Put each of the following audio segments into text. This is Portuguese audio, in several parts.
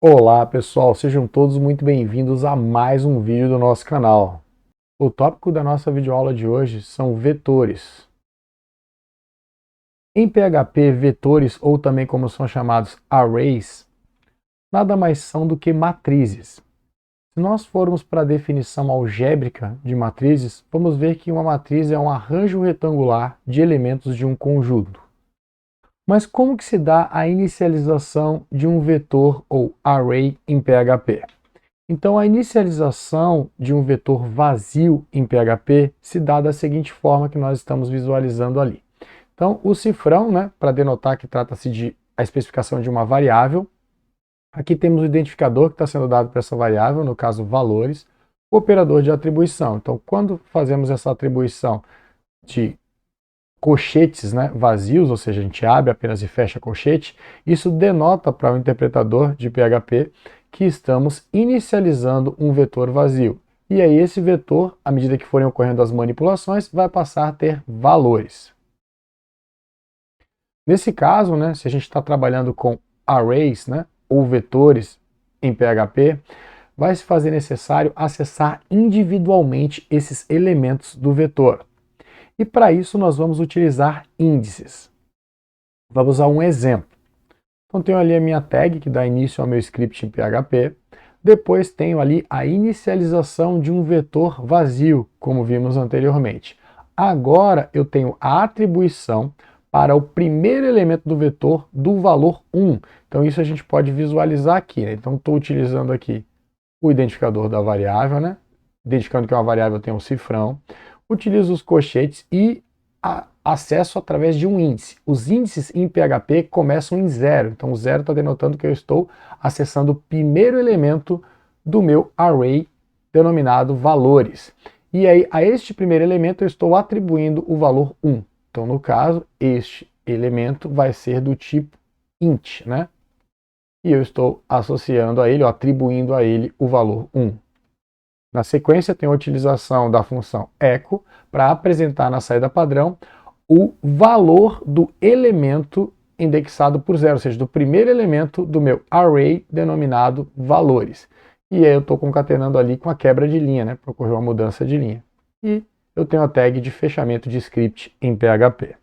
Olá pessoal, sejam todos muito bem-vindos a mais um vídeo do nosso canal. O tópico da nossa videoaula de hoje são vetores. Em PHP, vetores, ou também como são chamados arrays, nada mais são do que matrizes. Se nós formos para a definição algébrica de matrizes, vamos ver que uma matriz é um arranjo retangular de elementos de um conjunto. Mas como que se dá a inicialização de um vetor ou array em PHP? Então, a inicialização de um vetor vazio em PHP se dá da seguinte forma que nós estamos visualizando ali. Então, o cifrão, para denotar que trata-se de a especificação de uma variável. Aqui temos o identificador que está sendo dado para essa variável, no caso valores, o operador de atribuição. Então, quando fazemos essa atribuição de colchetes vazios, ou seja, a gente abre apenas e fecha colchete, isso denota para o interpretador de PHP que estamos inicializando um vetor vazio. E aí esse vetor, à medida que forem ocorrendo as manipulações, vai passar a ter valores. Nesse caso, se a gente está trabalhando com arrays, ou vetores em PHP, vai se fazer necessário acessar individualmente esses elementos do vetor. E para isso nós vamos utilizar índices. Vamos usar um exemplo. Então tenho ali a minha tag que dá início ao meu script em PHP. Depois tenho ali a inicialização de um vetor vazio, como vimos anteriormente. Agora eu tenho a atribuição para o primeiro elemento do vetor do valor 1. Então isso a gente pode visualizar aqui. Então estou utilizando aqui o identificador da variável, identificando que uma variável tem um cifrão. Utilizo os colchetes e acesso através de um índice. Os índices em PHP começam em 0, então o 0 está denotando que eu estou acessando o primeiro elemento do meu array denominado valores. E aí a este primeiro elemento eu estou atribuindo o valor 1. Então no caso, este elemento vai ser do tipo int, E eu estou associando a ele, ou atribuindo a ele o valor 1. Na sequência, tem a utilização da função echo para apresentar na saída padrão o valor do elemento indexado por 0, ou seja, do primeiro elemento do meu array denominado valores. E aí eu estou concatenando ali com a quebra de linha, para ocorrer uma mudança de linha. E eu tenho a tag de fechamento de script em PHP.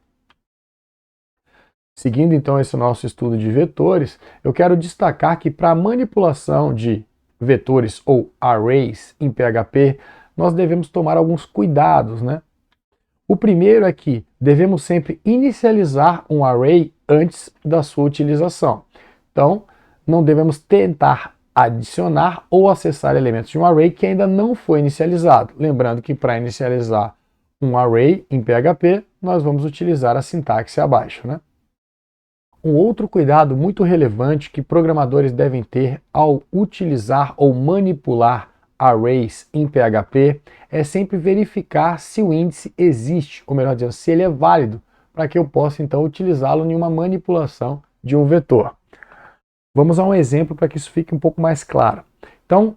Seguindo então esse nosso estudo de vetores, eu quero destacar que para a manipulação de vetores ou arrays em PHP, nós devemos tomar alguns cuidados, O primeiro é que devemos sempre inicializar um array antes da sua utilização. Então, não devemos tentar adicionar ou acessar elementos de um array que ainda não foi inicializado. Lembrando que para inicializar um array em PHP, nós vamos utilizar a sintaxe abaixo, Um outro cuidado muito relevante que programadores devem ter ao utilizar ou manipular arrays em PHP é sempre verificar se o índice existe, ou melhor dizendo, se ele é válido, para que eu possa então utilizá-lo em uma manipulação de um vetor. Vamos a um exemplo para que isso fique um pouco mais claro. Então,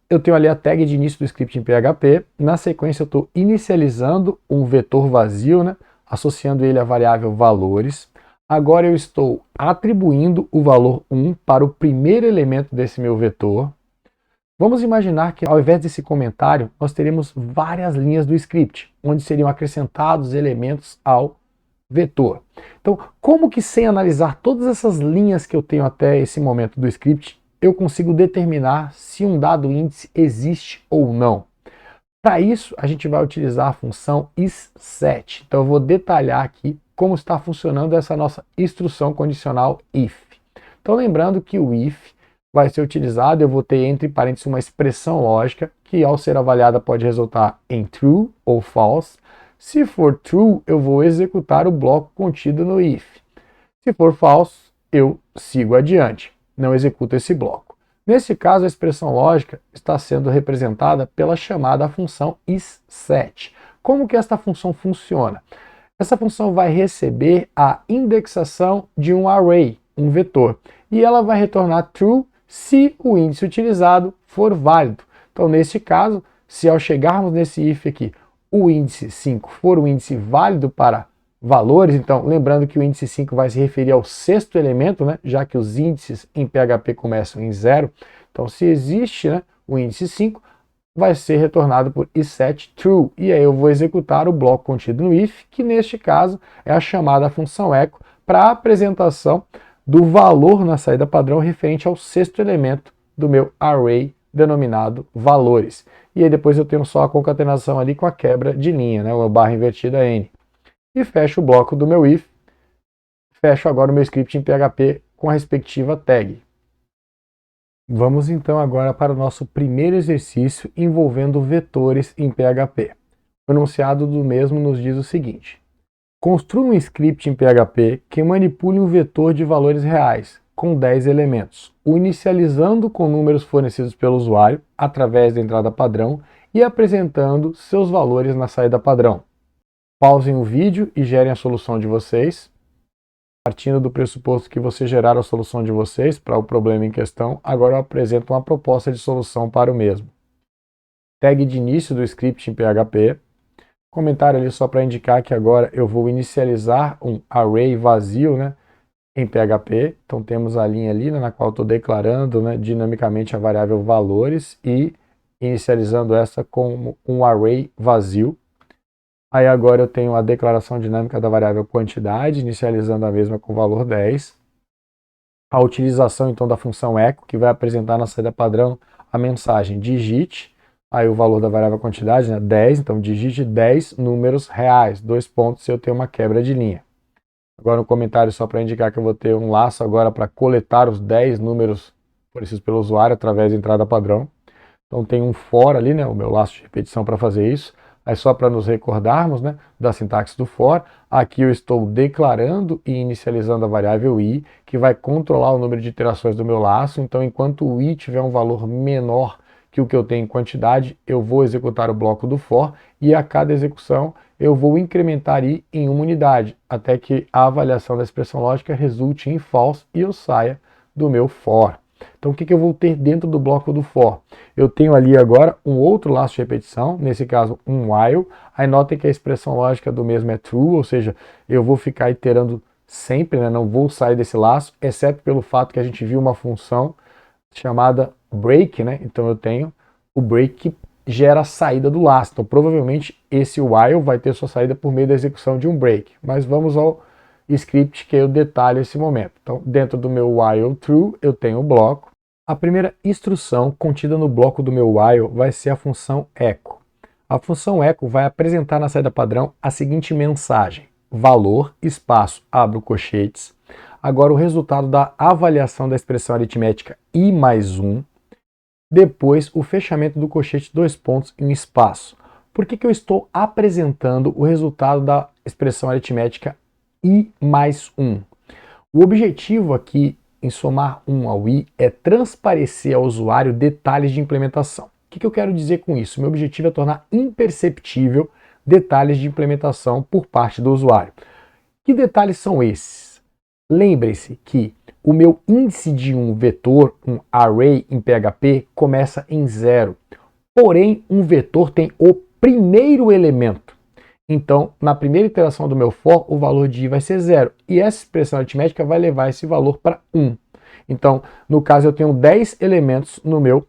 eu tenho ali a tag de início do script em PHP, na sequência eu estou inicializando um vetor vazio, associando ele à variável valores. Agora eu estou atribuindo o valor 1 para o primeiro elemento desse meu vetor. Vamos imaginar que ao invés desse comentário, nós teremos várias linhas do script, onde seriam acrescentados elementos ao vetor. Então, como que sem analisar todas essas linhas que eu tenho até esse momento do script, eu consigo determinar se um dado índice existe ou não? Para isso, a gente vai utilizar a função isSet. Então, eu vou detalhar aqui como está funcionando essa nossa instrução condicional if. Então, lembrando que o if vai ser utilizado, eu vou ter entre parênteses uma expressão lógica, que ao ser avaliada pode resultar em true ou false. Se for true, eu vou executar o bloco contido no if. Se for false, eu sigo adiante, não executo esse bloco. Nesse caso, a expressão lógica está sendo representada pela chamada função isSet. Como que esta função funciona? Essa função vai receber a indexação de um array, um vetor, e ela vai retornar true se o índice utilizado for válido. Então, neste caso, se ao chegarmos nesse if aqui, o índice 5 for um índice válido para valores, então lembrando que o índice 5 vai se referir ao sexto elemento, né, já que os índices em PHP começam em 0. Então se existe, né, o índice 5, vai ser retornado por isSet true. E aí eu vou executar o bloco contido no if, que neste caso é a chamada função echo para a apresentação do valor na saída padrão referente ao sexto elemento do meu array denominado valores. E aí depois eu tenho só a concatenação ali com a quebra de linha, né, uma barra invertida n. E fecho o bloco do meu if, fecho agora o meu script em PHP com a respectiva tag. Vamos então agora para o nosso primeiro exercício envolvendo vetores em PHP. O enunciado do mesmo nos diz o seguinte: construa um script em PHP que manipule um vetor de valores reais, com 10 elementos, o inicializando com números fornecidos pelo usuário, através da entrada padrão, e apresentando seus valores na saída padrão. Pausem o vídeo e gerem a solução de vocês. Partindo do pressuposto que vocês geraram a solução de vocês para o problema em questão, agora eu apresento uma proposta de solução para o mesmo. Tag de início do script em PHP. Comentário ali só para indicar que agora eu vou inicializar um array vazio, né, em PHP. Então temos a linha ali, né, na qual estou declarando, né, dinamicamente a variável valores e inicializando essa como um array vazio. Aí agora eu tenho a declaração dinâmica da variável quantidade, inicializando a mesma com o valor 10. A utilização então da função echo, que vai apresentar na saída padrão a mensagem digite, aí o valor da variável quantidade, né, 10, então digite 10 números reais, 2 pontos se eu tenho uma quebra de linha. Agora um comentário só para indicar que eu vou ter um laço agora para coletar os 10 números fornecidos pelo usuário através da entrada padrão. Então tem um for ali, né, o meu laço de repetição para fazer isso. Aí só para nos recordarmos, né, da sintaxe do for, aqui eu estou declarando e inicializando a variável i, que vai controlar o número de iterações do meu laço. Então enquanto o i tiver um valor menor que o que eu tenho em quantidade, eu vou executar o bloco do for e a cada execução eu vou incrementar i em uma unidade, até que a avaliação da expressão lógica resulte em false e eu saia do meu for. Então o que eu vou ter dentro do bloco do for? Eu tenho ali agora um outro laço de repetição, nesse caso um while. Aí notem que a expressão lógica do mesmo é true, ou seja, eu vou ficar iterando sempre, né? Não vou sair desse laço, exceto pelo fato que a gente viu uma função chamada break, né? Então eu tenho o break que gera a saída do laço. Então provavelmente esse while vai ter sua saída por meio da execução de um break. Mas vamos ao script que eu detalho esse momento. Então dentro do meu while true eu tenho o bloco. A primeira instrução contida no bloco do meu while vai ser a função echo. A função echo vai apresentar na saída padrão a seguinte mensagem: valor, espaço, abro colchetes. Agora o resultado da avaliação da expressão aritmética i mais 1. Depois o fechamento do colchete, 2 pontos e um espaço. Por que eu estou apresentando o resultado da expressão aritmética i mais 1? O objetivo aqui em somar 1 ao i é transparecer ao usuário detalhes de implementação. O que eu quero dizer com isso? Meu objetivo é tornar imperceptível detalhes de implementação por parte do usuário. Que detalhes são esses? Lembre-se que o meu índice de um vetor, um array em PHP, começa em 0. Porém, um vetor tem o primeiro elemento. Então, na primeira iteração do meu for, o valor de i vai ser 0. E essa expressão aritmética vai levar esse valor para 1. Então, no caso, eu tenho 10 elementos no meu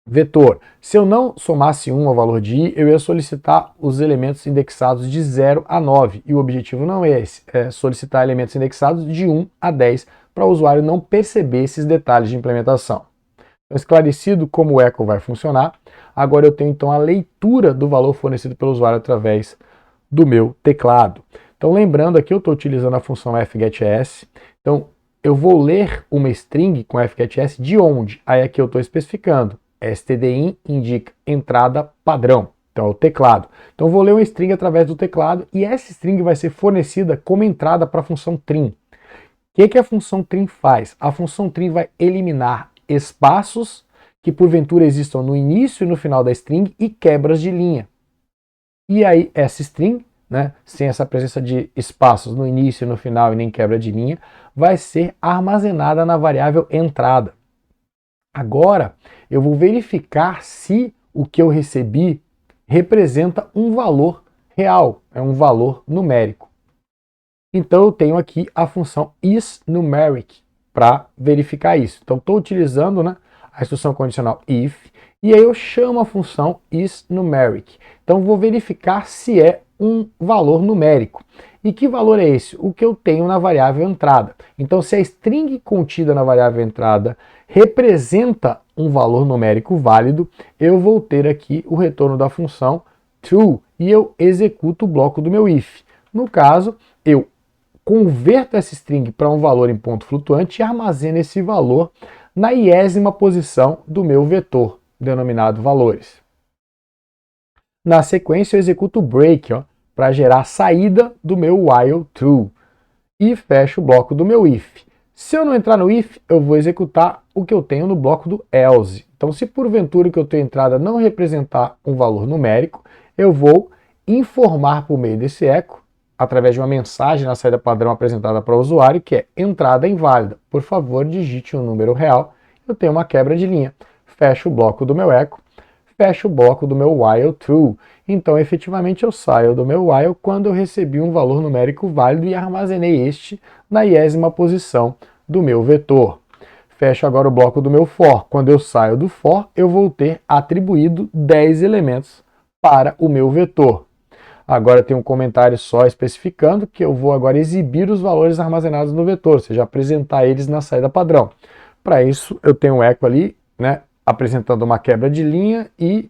vetor. Se eu não somasse 1 ao valor de i, eu ia solicitar os elementos indexados de 0 a 9. E o objetivo não é esse, é solicitar elementos indexados de 1 a 10 para o usuário não perceber esses detalhes de implementação. Então, esclarecido como o echo vai funcionar, agora eu tenho então a leitura do valor fornecido pelo usuário através do meu teclado. Então lembrando aqui eu estou utilizando a função fgetS, então eu vou ler uma string com fgetS de onde? Aí aqui eu estou especificando, stdin indica entrada padrão, então é o teclado. Então eu vou ler uma string através do teclado e essa string vai ser fornecida como entrada para a função trim. O que a função trim faz? A função trim vai eliminar espaços que porventura existam no início e no final da string e quebras de linha. E aí essa string, né, sem essa presença de espaços no início, no final e nem quebra de linha, vai ser armazenada na variável entrada. Agora eu vou verificar se o que eu recebi representa um valor real, é um valor numérico. Então eu tenho aqui a função isNumeric para verificar isso. Então estou utilizando, né, a instrução condicional if, e aí eu chamo a função isNumeric. Então vou verificar se é um valor numérico. E que valor é esse? O que eu tenho na variável entrada. Então se a string contida na variável entrada representa um valor numérico válido, eu vou ter aqui o retorno da função true e eu executo o bloco do meu if. No caso, eu converto essa string para um valor em ponto flutuante e armazeno esse valor na 10ª posição do meu vetor, denominado valores. Na sequência, eu executo o break para gerar a saída do meu while true e fecho o bloco do meu if. Se eu não entrar no if, eu vou executar o que eu tenho no bloco do else. Então, se porventura o que eu tenho entrada não representar um valor numérico, eu vou informar por meio desse eco, através de uma mensagem na saída padrão apresentada para o usuário, que é entrada inválida. Por favor, digite um número real. Eu tenho uma quebra de linha. Fecho o bloco do meu eco, fecho o bloco do meu while true. Então, efetivamente, eu saio do meu while quando eu recebi um valor numérico válido e armazenei este na 10ª posição do meu vetor. Fecho agora o bloco do meu for. Quando eu saio do for, eu vou ter atribuído 10 elementos para o meu vetor. Agora tem um comentário só especificando que eu vou agora exibir os valores armazenados no vetor, ou seja, apresentar eles na saída padrão. Para isso, eu tenho um eco ali, né, apresentando uma quebra de linha e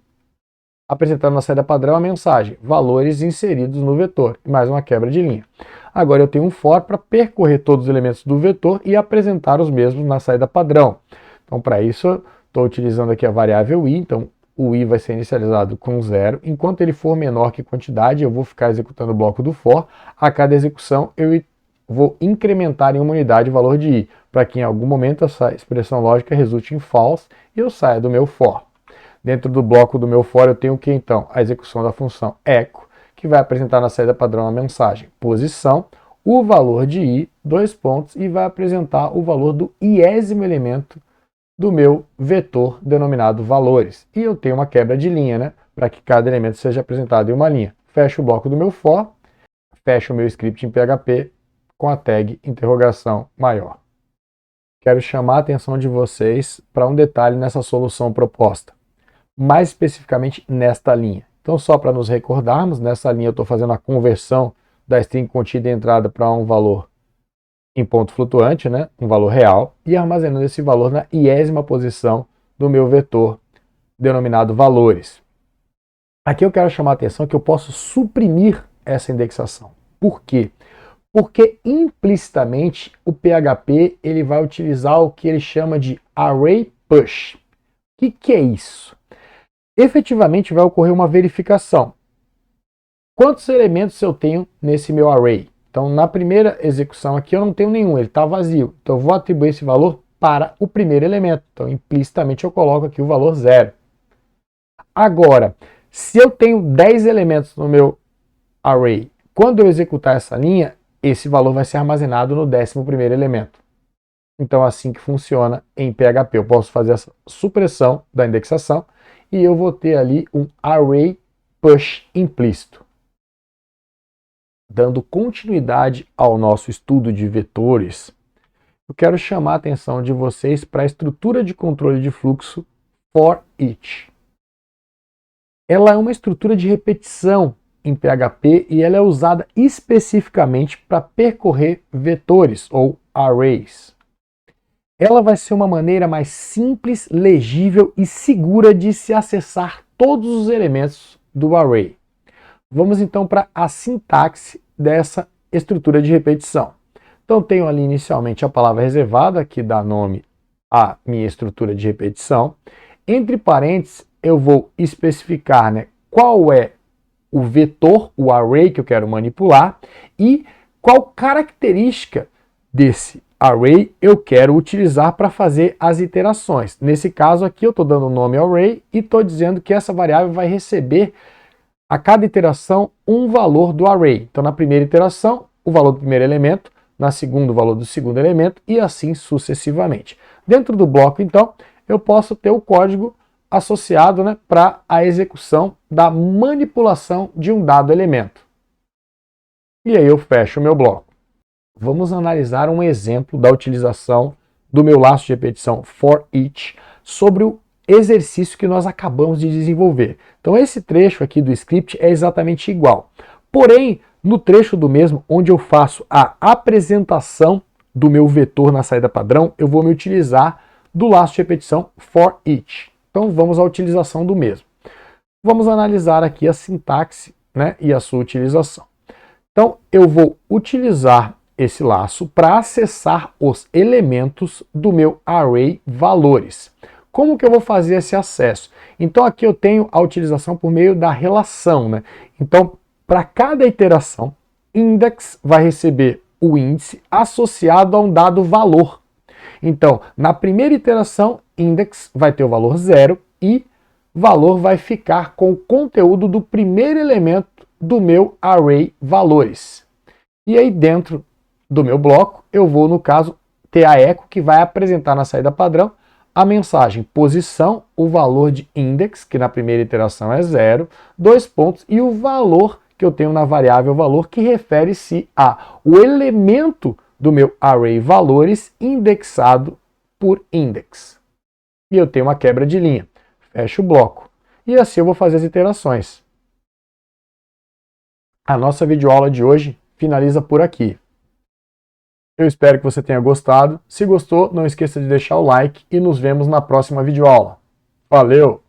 apresentando na saída padrão a mensagem, valores inseridos no vetor, e mais uma quebra de linha. Agora eu tenho um for para percorrer todos os elementos do vetor e apresentar os mesmos na saída padrão. Então, para isso, estou utilizando aqui a variável i, então o i vai ser inicializado com 0. Enquanto ele for menor que quantidade, eu vou ficar executando o bloco do for. A cada execução, eu vou incrementar em uma unidade o valor de i, para que em algum momento essa expressão lógica resulte em false e eu saia do meu for. Dentro do bloco do meu for, eu tenho o que então? A execução da função echo, que vai apresentar na saída padrão a mensagem posição, o valor de i, 2 pontos, e vai apresentar o valor do 10º elemento do meu vetor denominado valores. E eu tenho uma quebra de linha, né? Para que cada elemento seja apresentado em uma linha. Fecho o bloco do meu for, fecho o meu script em PHP com a tag interrogação maior. Quero chamar a atenção de vocês para um detalhe nessa solução proposta, mais especificamente nesta linha. Então, só para nos recordarmos, nessa linha eu estou fazendo a conversão da string contida em entrada para um valor em ponto flutuante, né, um valor real, e armazenando esse valor na 10ª posição do meu vetor denominado valores. Aqui eu quero chamar a atenção que eu posso suprimir essa indexação. Por quê? Porque implicitamente o PHP ele vai utilizar o que ele chama de array push. O que é isso? Efetivamente vai ocorrer uma verificação. Quantos elementos eu tenho nesse meu array? Então, na primeira execução aqui eu não tenho nenhum, ele está vazio. Então, eu vou atribuir esse valor para o primeiro elemento. Então, implicitamente eu coloco aqui o valor 0. Agora, se eu tenho 10 elementos no meu array, quando eu executar essa linha, esse valor vai ser armazenado no 11º elemento. Então, assim que funciona em PHP. Eu posso fazer essa supressão da indexação e eu vou ter ali um array push implícito. Dando continuidade ao nosso estudo de vetores, eu quero chamar a atenção de vocês para a estrutura de controle de fluxo for each. Ela é uma estrutura de repetição em PHP e ela é usada especificamente para percorrer vetores ou arrays. Ela vai ser uma maneira mais simples, legível e segura de se acessar todos os elementos do array. Vamos então para a sintaxe dessa estrutura de repetição. Então tenho ali inicialmente a palavra reservada, que dá nome à minha estrutura de repetição. Entre parênteses, eu vou especificar, né, qual é o vetor, o array que eu quero manipular e qual característica desse array eu quero utilizar para fazer as iterações. Nesse caso aqui eu estou dando o nome ao array e estou dizendo que essa variável vai receber a cada iteração um valor do array. Então na primeira iteração o valor do primeiro elemento, na segunda o valor do segundo elemento e assim sucessivamente. Dentro do bloco então eu posso ter o código associado, né, para a execução da manipulação de um dado elemento. E aí eu fecho o meu bloco. vamos analisar um exemplo da utilização do meu laço de repetição for each sobre o exercício que nós acabamos de desenvolver. Então esse trecho aqui do script é exatamente igual. Porém, no trecho do mesmo, onde eu faço a apresentação do meu vetor na saída padrão, eu vou me utilizar do laço de repetição for each. Então vamos à utilização do mesmo. Vamos analisar aqui a sintaxe, né, e a sua utilização. Então eu vou utilizar esse laço para acessar os elementos do meu array valores. Como que eu vou fazer esse acesso? Então aqui eu tenho a utilização por meio da relação, né? Então, para cada iteração, index vai receber o índice associado a um dado valor. Então, na primeira iteração, index vai ter o valor 0 e valor vai ficar com o conteúdo do primeiro elemento do meu array valores. E aí dentro do meu bloco, eu vou, no caso, ter a echo que vai apresentar na saída padrão a mensagem posição, o valor de index, que na primeira iteração é 0, 2 pontos, e o valor que eu tenho na variável valor, que refere-se ao elemento do meu array valores indexado por index. E eu tenho uma quebra de linha. Fecho o bloco. E assim eu vou fazer as iterações. A nossa videoaula de hoje finaliza por aqui. Eu espero que você tenha gostado. Se gostou, não esqueça de deixar o like e nos vemos na próxima videoaula. Valeu!